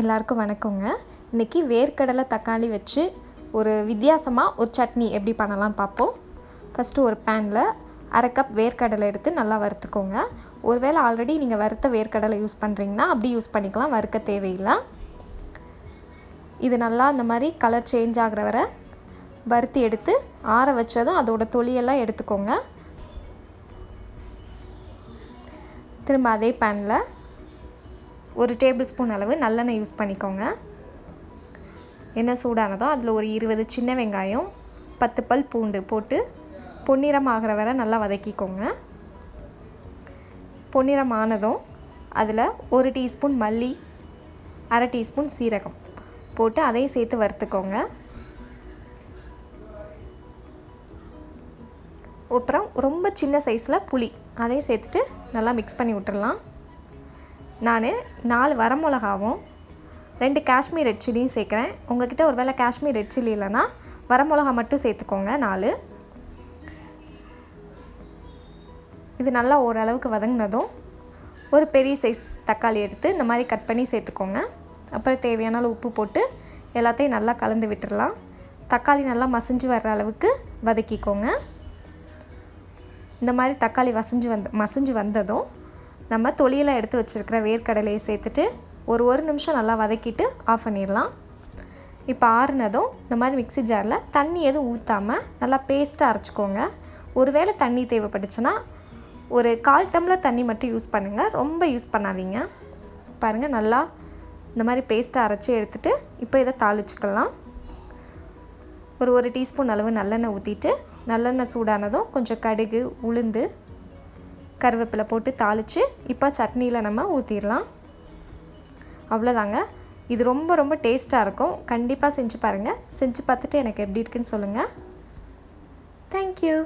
எல்லாருக்கும் வணக்கங்க. இன்றைக்கி வேர்க்கடலை தக்காளி வச்சு ஒரு வித்தியாசமாக ஒரு சட்னி எப்படி பண்ணலாம்னு பார்ப்போம். ஃபஸ்ட்டு ஒரு பேனில் 1/2 கப் வேர்க்கடலை எடுத்து நல்லா வறுத்துக்கோங்க. ஒருவேளை ஆல்ரெடி நீங்கள் வறுத்த வேர்க்கடலை யூஸ் பண்ணுறீங்கன்னா அப்படி யூஸ் பண்ணிக்கலாம், வறுக்க தேவையில்லை. இது நல்லா இந்த மாதிரி கலர் சேஞ்ச் ஆகிற வரை வறுத்து எடுத்து ஆற வச்சதும் அதோட தொலியெல்லாம் எடுத்துக்கோங்க. திரும்ப அதே பேனில் 1 டேபிள் ஸ்பூன் அளவு நல்லெண்ணெய் யூஸ் பண்ணிக்கோங்க. எண்ணெய் சூடானதும் அதில் ஒரு 20 சின்ன வெங்காயம் 10 பல் பூண்டு போட்டு பொன்னிறம் ஆகிற வரை நல்லா வதக்கிக்கோங்க. பொன்னிறம் ஆனதும் அதில் 1 டீஸ்பூன் மல்லி, 1/2 டீஸ்பூன் சீரகம் போட்டு அதையும் சேர்த்து வறுத்துக்கோங்க. அப்புறம் ரொம்ப சின்ன சைஸில் புளி அதையும் சேர்த்துட்டு நல்லா மிக்ஸ் பண்ணி விட்டுடலாம். நான் 4 வரமிளகாவும் 2 காஷ்மீர் ரெட் சில்லியும் சேர்க்குறேன். உங்கள்கிட்ட ஒரு வேளை காஷ்மீர் ரெட் சில்லி இல்லைன்னா வரமிளகா மட்டும் சேர்த்துக்கோங்க 4. இது நல்லா ஓரளவுக்கு வதங்கினதும் ஒரு பெரிய சைஸ் தக்காளி எடுத்து இந்த மாதிரி கட் பண்ணி சேர்த்துக்கோங்க. அப்புறம் தேவையான அளவு உப்பு போட்டு எல்லாத்தையும் நல்லா கலந்து விட்டுடலாம். தக்காளி நல்லா மசிஞ்சு வர்ற அளவுக்கு வதக்கிக்கோங்க. இந்த மாதிரி தக்காளி மசிஞ்சு வந்ததும் நம்ம தொலியெல்லாம் எடுத்து வச்சுருக்கிற வேர்க்கடலையை சேர்த்துட்டு ஒரு நிமிஷம் நல்லா வதக்கிட்டு ஆஃப் பண்ணிடலாம். இப்போ ஆறுனதும் இந்த மாதிரி மிக்ஸி ஜாரில் தண்ணி எதுவும் ஊற்றாமல் நல்லா பேஸ்ட்டாக அரைச்சிக்கோங்க. ஒருவேளை தண்ணி தேவைப்பட்டுச்சுன்னா ஒரு 1/4 டம்ளர் தண்ணி மட்டும் யூஸ் பண்ணுங்கள், ரொம்ப யூஸ் பண்ணாதீங்க. பாருங்கள், நல்லா இந்த மாதிரி பேஸ்ட்டாக அரைச்சி எடுத்துகிட்டு இப்போ இதை தாளிச்சுக்கலாம். ஒரு டீஸ்பூன் அளவு நல்லெண்ணெய் ஊற்றிட்டு நல்லெண்ணெய் சூடானதும் கொஞ்சம் கடுகு, உளுந்து, கருவேப்பிலை போட்டு தாளித்து இப்போ சட்னியில் நம்ம ஊற்றிடலாம். அவ்வளோதாங்க. இது ரொம்ப டேஸ்ட்டாக இருக்கும். கண்டிப்பாக செஞ்சு பாருங்கள். செஞ்சு பார்த்துட்டு எனக்கு எப்படி இருக்குன்னு சொல்லுங்கள். தேங்க்யூ.